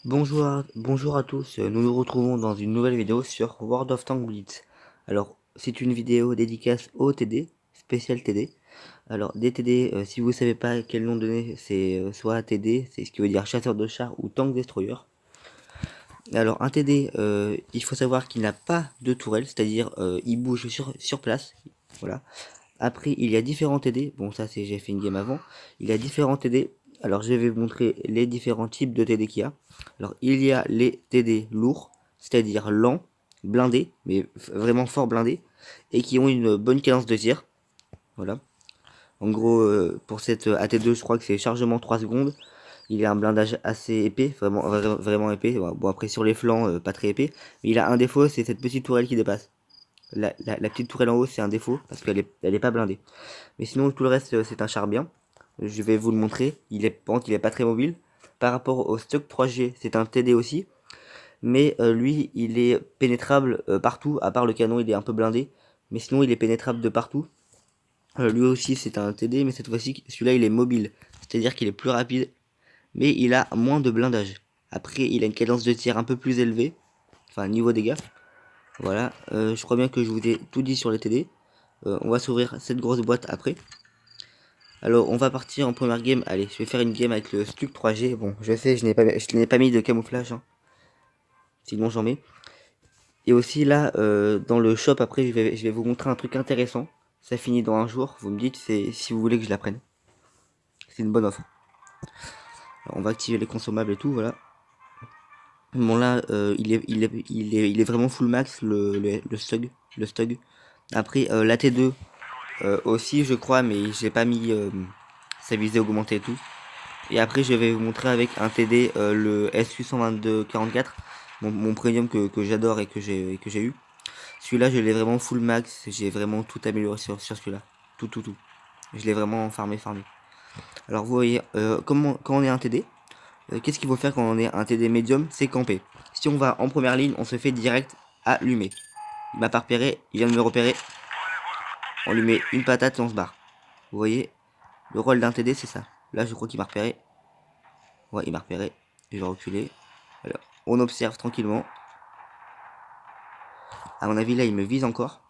Bonjour à tous, nous nous retrouvons dans une nouvelle vidéo sur World of Tanks Blitz. Alors, c'est une vidéo dédicace au TD, spécial TD. Alors, des TD, si vous ne savez pas quel nom donner, c'est soit TD, c'est ce qui veut dire chasseur de chars ou tank destroyer. Alors, un TD, il faut savoir qu'il n'a pas de tourelle, c'est-à-dire il bouge sur place. Voilà. Après, il y a différents TD. Bon, ça, c'est j'ai fait une game avant. Il y a différents TD. Alors, je vais vous montrer les différents types de TD qu'il y a. Alors, il y a les TD lourds, c'est-à-dire lents, blindés, mais vraiment fort blindés, et qui ont une bonne cadence de tir. Voilà. En gros, pour cette AT2, je crois que c'est chargement 3 secondes. Il a un blindage assez épais, vraiment épais. Bon, après, sur les flancs, pas très épais. Mais il a un défaut, c'est cette petite tourelle qui dépasse. La petite tourelle en haut, c'est un défaut, parce qu'elle est pas blindée. Mais sinon, tout le reste, c'est un char bien. Je vais vous le montrer. Il est pas très mobile. Par rapport au stock 3G, c'est un TD aussi. Mais lui, il est pénétrable partout. À part le canon, il est un peu blindé. Mais sinon, il est pénétrable de partout. Lui aussi, c'est un TD, mais cette fois-ci, celui-là, il est mobile. C'est-à-dire qu'il est plus rapide. Mais il a moins de blindage. Après, il a une cadence de tir un peu plus élevée. Enfin, niveau dégâts. Voilà. Je crois bien que je vous ai tout dit sur les TD. On va s'ouvrir cette grosse boîte après. Alors, on va partir en première game. Allez, je vais faire une game avec le Stuck 3G. Bon, je sais, je n'ai pas mis de camouflage, hein. Sinon, j'en mets. Et aussi, là, dans le shop, après, je vais vous montrer un truc intéressant. Ça finit dans un jour. Vous me dites si vous voulez que je la prenne. C'est une bonne offre. Alors, on va activer les consommables et tout, voilà. Bon, là, il est vraiment full max, le Stug. Le Stug. Après, la T2, aussi, je crois, mais j'ai pas mis sa visée augmentée et tout. Et après, je vais vous montrer avec un TD le SU122-44, mon premium que j'adore et que j'ai eu. Celui-là, je l'ai vraiment full max. J'ai vraiment tout amélioré sur celui-là. Tout. Je l'ai vraiment farmé. Alors, vous voyez, quand on est un TD, qu'est-ce qu'il faut faire quand on est un TD médium? C'est camper. Si on va en première ligne, on se fait direct allumer. Il m'a pas repéré, il vient de me repérer. On lui met une patate et on se barre. Vous voyez, le rôle d'un TD, c'est ça. Là, je crois qu'il m'a repéré. Ouais, il m'a repéré. Je vais reculer. Alors, on observe tranquillement. À mon avis, là, il me vise encore.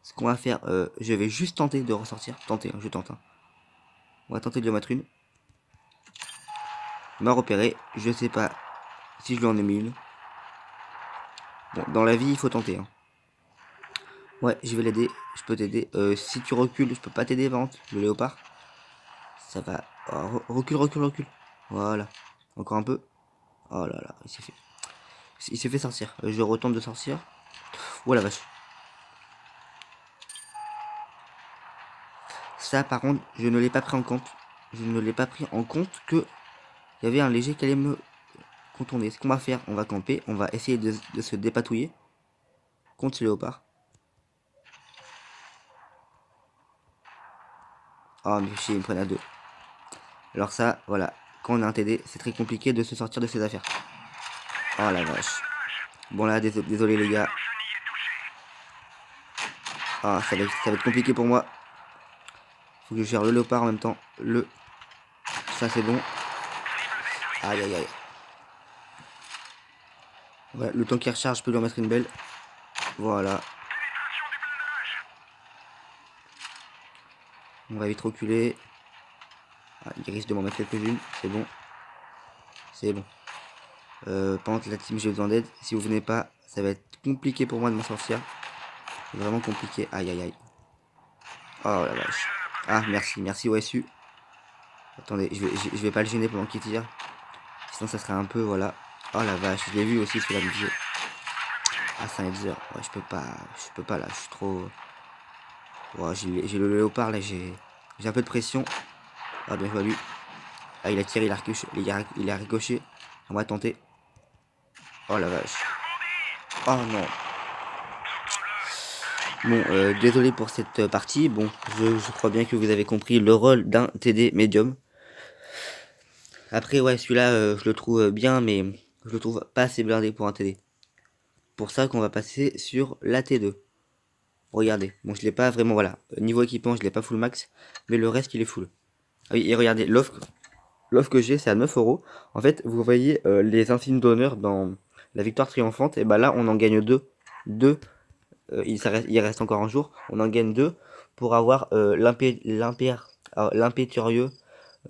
Ce qu'on va faire, je vais juste tenter de ressortir. Tenter, hein, je tente. Hein. On va tenter de lui en mettre une. Il m'a repéré. Je sais pas si je lui en ai mis une. Bon, dans la vie, il faut tenter. Hein. Ouais, je vais l'aider. Je peux t'aider. Si tu recules, je peux pas t'aider, Vente. Le léopard. Ça va. Oh, recule. Voilà. Encore un peu. Oh là là, il s'est fait sortir. Je retente de sortir. Oh la vache. Ça, par contre, je ne l'ai pas pris en compte. Je ne l'ai pas pris en compte que il y avait un léger qui allait me contourner. Ce qu'on va faire, on va camper. On va essayer de se dépatouiller contre ce léopard. Oh, mais chier, il me prennent à deux. Alors ça, voilà. Quand on a un TD, c'est très compliqué de se sortir de ses affaires. Oh la vache. Bon là, désolé les gars. Ah, ça va être compliqué pour moi. Faut que je gère le léopard en même temps. Ça c'est bon. Aïe. Voilà, le temps qu'il recharge, je peux lui en mettre une belle. Voilà. On va vite reculer. Ah, il risque de m'en mettre quelques-unes. C'est bon. C'est bon. Pendant que la team, j'ai besoin d'aide. Si vous venez pas, ça va être compliqué pour moi de m'en sortir. Vraiment compliqué. Aïe. Oh la vache. Ah, merci OSU. Attendez, je vais pas le gêner pendant qu'il tire. Sinon, ça serait un peu, voilà. Oh la vache, je l'ai vu aussi sur la musée. Ah, c'est un header. Ouais, je peux pas là, je suis trop. Ouais, j'ai le léopard là, j'ai un peu de pression. Ah, bien joué lui. Ah, il a tiré, il a ricoché. On va tenter. Oh la vache. Oh non. Bon, désolé pour cette partie. Bon, je crois bien que vous avez compris le rôle d'un TD médium. Après, ouais, celui-là, je le trouve bien, mais je le trouve pas assez blindé pour un TD. Pour ça qu'on va passer sur la T2. Regardez, bon, je l'ai pas vraiment, voilà. Niveau équipement, je l'ai pas full max, mais le reste, il est full. Ah oui, et regardez, l'offre. l'offre que j'ai, c'est à 9 euros. En fait, vous voyez les insignes d'honneur dans la victoire triomphante. Et bah là, on en gagne deux. Deux. Il reste encore un jour. On en gagne deux pour avoir l'impétueux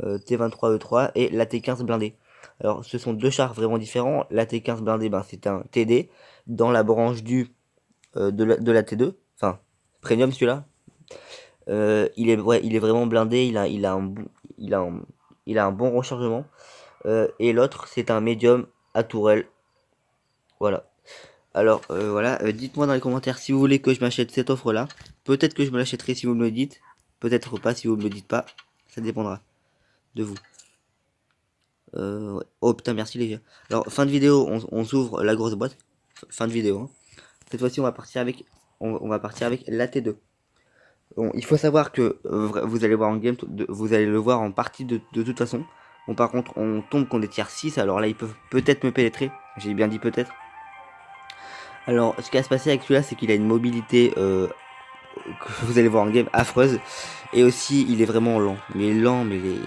T23E3 et la T15 blindée. Alors, ce sont deux chars vraiment différents. La T15 blindée, ben, c'est un TD dans la branche de la T2. Enfin, premium celui-là. Il est vraiment blindé. Il a un, il a un bon rechargement. Et l'autre, c'est un médium à tourelle. Voilà. Alors, voilà. Dites-moi dans les commentaires si vous voulez que je m'achète cette offre-là. Peut-être que je me l'achèterai si vous me le dites. Peut-être pas si vous me le dites pas. Ça dépendra de vous. Ouais. Oh putain, merci les gars. Alors, fin de vidéo, on s'ouvre la grosse boîte. Fin de vidéo. Hein. Cette fois-ci, on va partir avec la T2. Bon, il faut savoir que vous allez voir en game, vous allez le voir en partie de toute façon. Bon, par contre, on tombe contre des tiers 6, alors là, ils peuvent peut-être me pénétrer. J'ai bien dit peut-être. Alors, ce qui va se passer avec celui-là, c'est qu'il a une mobilité que vous allez voir en game affreuse. Et aussi, il est vraiment lent. Mais lent, mais il est...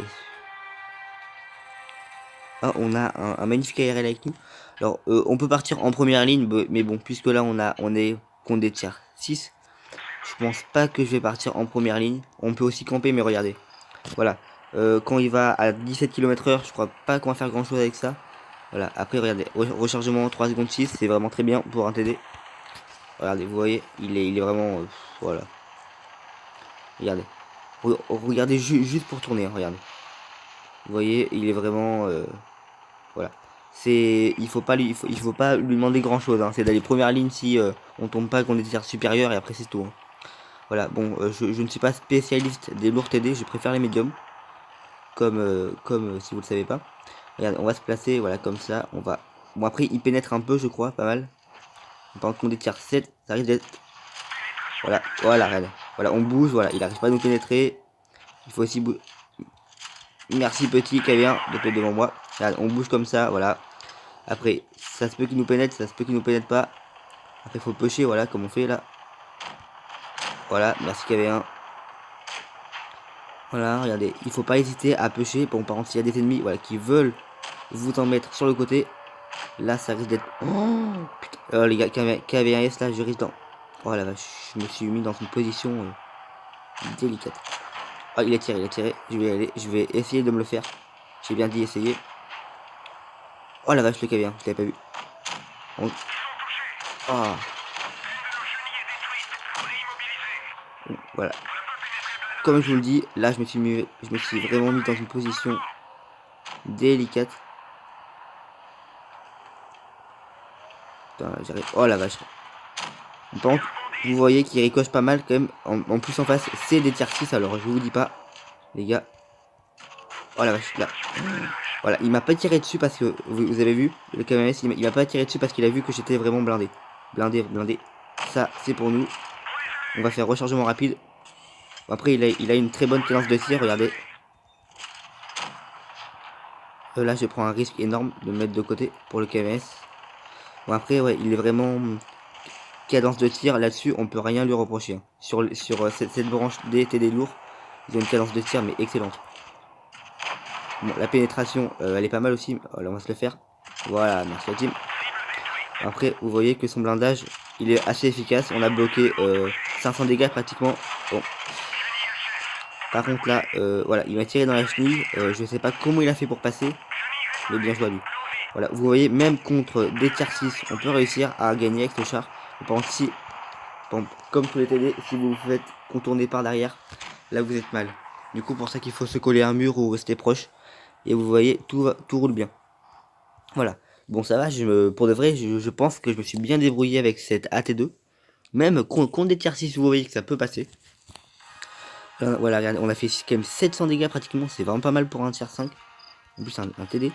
Ah, on a un magnifique ARL avec nous. Alors, on peut partir en première ligne, mais bon, puisque là, on est contre des tiers 6, je pense pas que je vais partir en première ligne. On peut aussi camper, mais regardez. Voilà. Quand il va à 17 km/h, je crois pas qu'on va faire grand chose avec ça. Voilà. Après, regardez. Rechargement 3 secondes 6, c'est vraiment très bien pour un TD. Regardez, vous voyez, il est vraiment... voilà. Regardez. Regardez juste pour tourner, hein, regardez. Vous voyez, il est vraiment... voilà. Il faut pas lui demander grand chose. Hein. C'est d'aller première ligne si on tombe pas contre des tirs supérieurs et après c'est tout. Hein. Voilà, bon, je ne suis pas spécialiste des lourds TD, je préfère les médiums. Comme si vous le savez pas. Regardez, on va se placer, voilà, comme ça. On va... Bon, après, il pénètre un peu, je crois, pas mal. Par contre, on des tiers 7, ça risque d'être... Voilà, voilà, regarde. Voilà, on bouge, voilà, il arrive pas à nous pénétrer. Il faut aussi bouger. Merci petit qui vient de péter devant moi. Regarde, on bouge comme ça, voilà. Après, ça se peut qu'il nous pénètre, ça se peut qu'il nous pénètre pas. Après, il faut pêcher, voilà, comme on fait là. Voilà, merci KV1. Voilà, regardez, il faut pas hésiter à pêcher. Bon, par contre, s'il y a des ennemis voilà, qui veulent vous en mettre sur le côté, là, ça risque d'être... Oh, putain. Oh, les gars, KV1S, là, je risque d'en... Oh la vache, je me suis mis dans une position délicate. Oh, il a tiré. Je vais aller, je vais essayer de me le faire. J'ai bien dit essayer. Oh la vache, le KV1, je l'avais pas vu. Oh. Voilà. Comme je vous le dis, là, je me suis vraiment mis dans une position délicate. Putain, j'arrive. Oh la vache. Par contre, vous voyez qu'il ricoche pas mal quand même. En plus en face, c'est des tiers 6, alors je vous dis pas, les gars. Oh la vache, là. Voilà, il m'a pas tiré dessus parce que, vous avez vu, le KMS, il m'a pas tiré dessus parce qu'il a vu que j'étais vraiment blindé. Blindé. Ça, c'est pour nous. On va faire rechargement rapide. Après, il a une très bonne cadence de tir, regardez. Là, je prends un risque énorme de me mettre de côté pour le KMS. Bon, après, ouais, il est vraiment... cadence de tir, là-dessus, on peut rien lui reprocher. Hein. Sur cette branche des TD lourds, ils ont une cadence de tir, mais excellente. Bon, la pénétration, elle est pas mal aussi. Alors, on va se le faire. Voilà, merci la team. Après, vous voyez que son blindage, il est assez efficace. On a bloqué 500 dégâts pratiquement. Bon. Par contre, là, voilà, il m'a tiré dans la chenille. Je sais pas comment il a fait pour passer. Mais bien joué à lui. Voilà, vous voyez, même contre des tiers 6, on peut réussir à gagner avec ce char. Par contre, si, bon, comme tous les TD, si vous vous faites contourner par derrière, là vous êtes mal. Du coup, pour ça qu'il faut se coller à un mur ou rester proche. Et vous voyez, tout roule bien. Voilà. Bon, ça va, pour de vrai, je pense que je me suis bien débrouillé avec cette AT2. Même contre des tiers 6, vous voyez que ça peut passer. Voilà, regardez, on a fait quand même 700 dégâts pratiquement, c'est vraiment pas mal pour un tiers 5. En plus, un TD.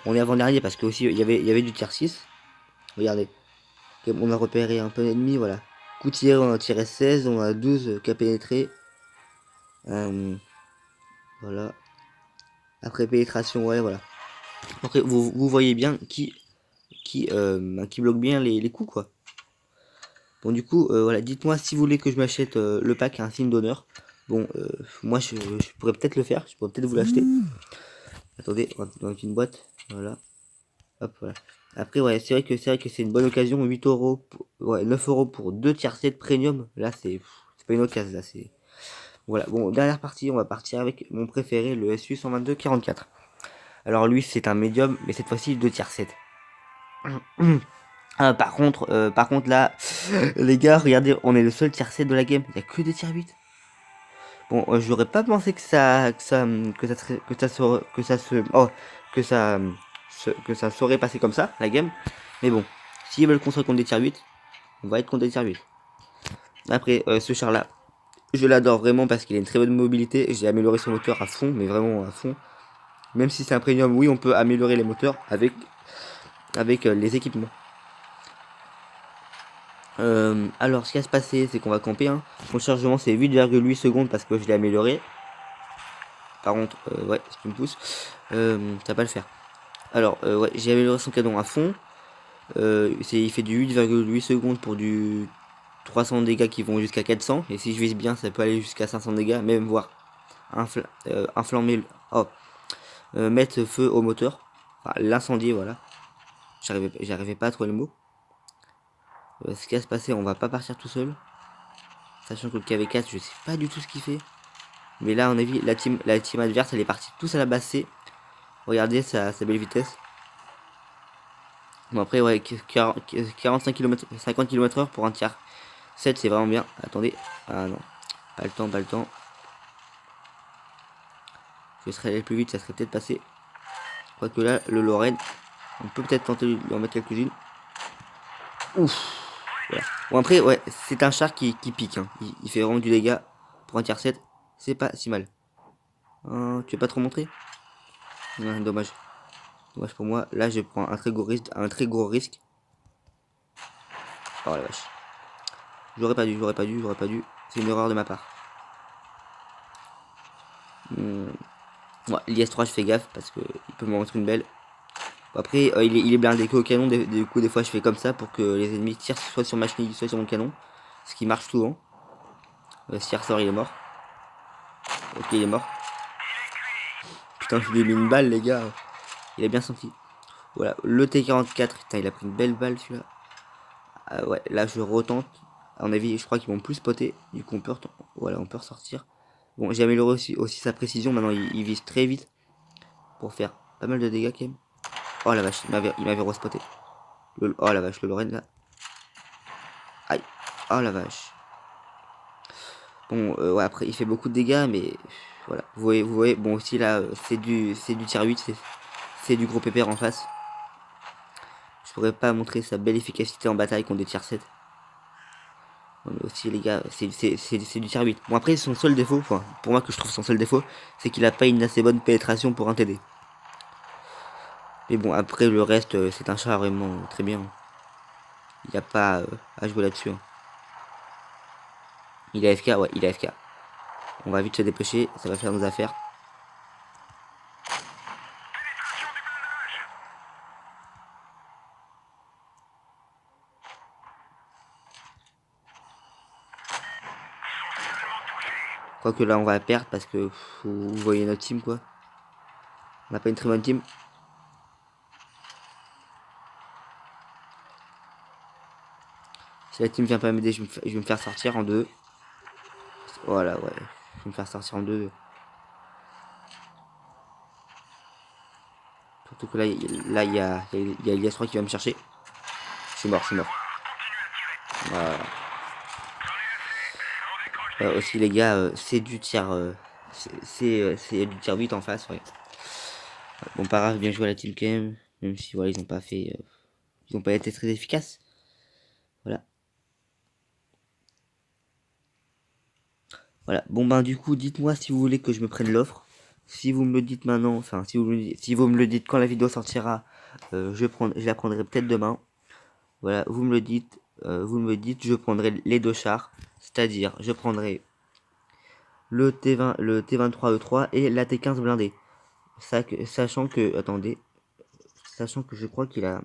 On est avant-dernier parce que aussi il y avait du tiers 6. Regardez. On a repéré un peu d'ennemis, voilà. Coup tiré, on a tiré 16, on a 12 qui a pénétré. Voilà. Après pénétration, ouais, voilà. Après, vous voyez bien qui bloque bien les coups, quoi. Bon, du coup, voilà, dites-moi si vous voulez que je m'achète le pack, un signe d'honneur. Bon, moi, je pourrais peut-être le faire, je pourrais peut-être vous l'acheter. Attendez, dans une boîte. Voilà. Hop, voilà. Après, ouais, c'est vrai que c'est une bonne occasion. 8 euros, ouais, 9 euros pour 2 tiers 7 premium. Là, c'est pas une occasion, là, c'est. Voilà. Bon, dernière partie, on va partir avec mon préféré, le SU 122-44. Alors, lui, c'est un médium, mais cette fois-ci, 2 tiers 7. Par contre, là, les gars, regardez, on est le seul tiers 7 de la game. Il y a que des tiers 8. Bon, j'aurais pas pensé que ça saurait passer comme ça, la game. Mais bon, s'ils veulent construire contre des tiers 8, on va être contre des tiers 8. Après, ce char là, je l'adore vraiment parce qu'il a une très bonne mobilité. J'ai amélioré son moteur à fond, mais vraiment à fond. Même si c'est un premium, oui, on peut améliorer les moteurs avec les équipements. Alors, ce qui va se passer, c'est qu'on va camper. Hein. Mon chargement, c'est 8,8 secondes parce que je l'ai amélioré. Par contre, ouais, si tu me pousses, ça va pas le faire. Alors, ouais, j'ai amélioré son canon à fond. Il fait du 8,8 secondes pour du 300 dégâts qui vont jusqu'à 400. Et si je vise bien, ça peut aller jusqu'à 500 dégâts, même voire inflammer, mettre feu au moteur. Enfin, l'incendier, voilà. J'arrivais pas à trouver le mot. Ce qui va se passer, on va pas partir tout seul. Sachant que le KV4, je sais pas du tout ce qu'il fait. Mais là, on a vu, la team adverse, elle est partie tous à la basse C. Regardez sa belle vitesse. Bon, après, ouais, 45 km, 50 km/h pour un tiers 7, c'est vraiment bien. Attendez. Ah non. Pas le temps, pas le temps. Je serais allé plus vite, ça serait peut-être passé. Quoique là, le Lorraine, on peut peut-être tenter d'en mettre quelques-unes. Ouf. Voilà. Bon, après, ouais, c'est un char qui pique. Hein. Il fait vraiment du dégât. Pour un tiers 7, c'est pas si mal. Tu veux pas trop montrer? Ouais, dommage. Dommage pour moi. Là, je prends un très gros risque. Un très gros risque. Oh la vache. J'aurais pas dû. C'est une erreur de ma part. Ouais, l'IS3, je fais gaffe parce que il peut m'en montrer une belle. Bon, après, il est blindé que au canon. Du coup, des fois, je fais comme ça pour que les ennemis tirent soit sur ma chenille, soit sur mon canon. Ce qui marche souvent. Si il ressort, il est mort. Ok, il est mort. Putain, je lui ai mis une balle, les gars. Il a bien senti. Voilà, le T44. Putain, il a pris une belle balle, celui-là. Ouais, là, je retente. À mon avis, je crois qu'ils vont plus spotter. Du coup, voilà, on peut ressortir. Bon, j'ai amélioré aussi sa précision. Maintenant, il vise très vite pour faire pas mal de dégâts, quand même. Oh la vache, il m'avait respoté. Oh la vache, le Lorraine, là. Aïe. Oh la vache. Bon, ouais, après, il fait beaucoup de dégâts, mais voilà. Vous voyez, bon, aussi là, c'est du tier 8, c'est du gros pépère en face. Je pourrais pas montrer sa belle efficacité en bataille contre des tier 7. Bon, mais aussi, les gars, c'est du tier 8. Bon, après, son seul défaut, enfin, pour moi, que je trouve son seul défaut, c'est qu'il a pas une assez bonne pénétration pour un TD. Mais bon, après, le reste, c'est un char vraiment très bien. Il n'y a pas à jouer là-dessus. Hein. Il est AFK, ouais, il est AFK. On va vite se dépêcher, ça va faire nos affaires. Quoique là, on va perdre parce que vous voyez notre team, quoi. On n'a pas une très bonne team. Si la team vient pas m'aider, je vais me faire sortir en deux. Voilà, ouais. Je vais me faire sortir en deux. Surtout que là, il y a l'IS3 qui va me chercher. Je suis mort. Voilà. Aussi, les gars, c'est du tiers. C'est du tiers 8 en face, ouais. Bon, pas grave, bien joué à la team quand même. Même si, voilà, ils ont pas fait. Ils ont pas été très efficaces. Voilà. Voilà. Bon, ben, du coup, dites-moi si vous voulez que je me prenne l'offre. Si vous me le dites maintenant, enfin, si vous me le dites quand la vidéo sortira, je la prendrai peut-être demain. Voilà, vous me dites, je prendrai les deux chars. C'est-à-dire, je prendrai le T20, le T23 E3 et la T15 blindée. Sachant que, attendez, sachant que je crois qu'il a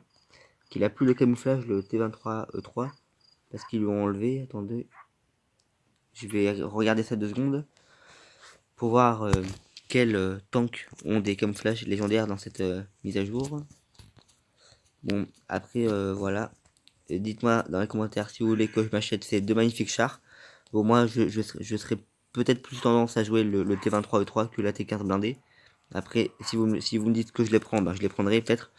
plus le camouflage, le T23 E3, parce qu'ils lui ont enlevé. Attendez, je vais regarder ça 2 secondes pour voir quels tanks ont des camouflages légendaires dans cette mise à jour. Bon, après, voilà. Dites-moi dans les commentaires si vous voulez que je m'achète ces deux magnifiques chars. Bon, moi, je serais peut-être plus tendance à jouer le T23 E3 que la T15 blindée. Après, si vous me dites que je les prends, bah, je les prendrai peut-être.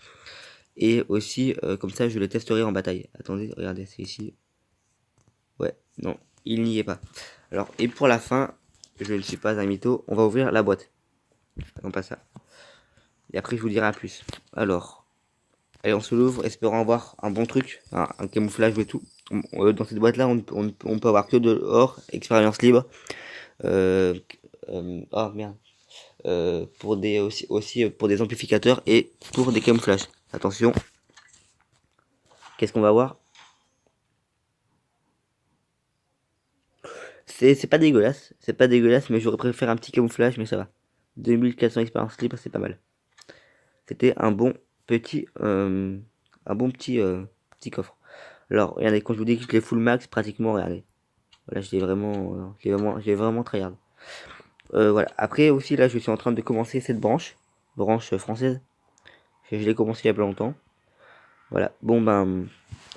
Et aussi, comme ça, je les testerai en bataille. Attendez, regardez, c'est ici. Ouais, non, il n'y est pas. Alors, et pour la fin, je ne suis pas un mytho, on va ouvrir la boîte. Non, pas ça. Et après, je vous dirai à plus. Alors, allez, on se l'ouvre, espérant avoir un bon truc, un camouflage et tout. Dans cette boîte-là, on peut avoir que de l'or, expérience libre. Oh merde. Pour des aussi pour des amplificateurs et pour des camouflages. Attention. Qu'est-ce qu'on va voir? C'est pas dégueulasse. C'est pas dégueulasse, mais j'aurais préféré un petit camouflage, mais ça va. 2400 expérience libre, c'est pas mal. C'était un bon petit coffre. Alors, regardez, quand je vous dis que je l'ai full max, pratiquement, regardez. Voilà, je l'ai vraiment tryhard. Voilà. Après aussi, là, je suis en train de commencer cette branche française. Je l'ai commencé il y a pas longtemps. Voilà. Bon, ben,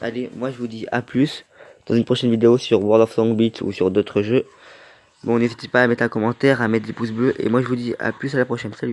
allez, moi, je vous dis à plus dans une prochaine vidéo sur World of Tanks ou sur d'autres jeux. Bon, n'hésitez pas à mettre un commentaire, à mettre des pouces bleus, et moi, je vous dis à plus à la prochaine. Salut!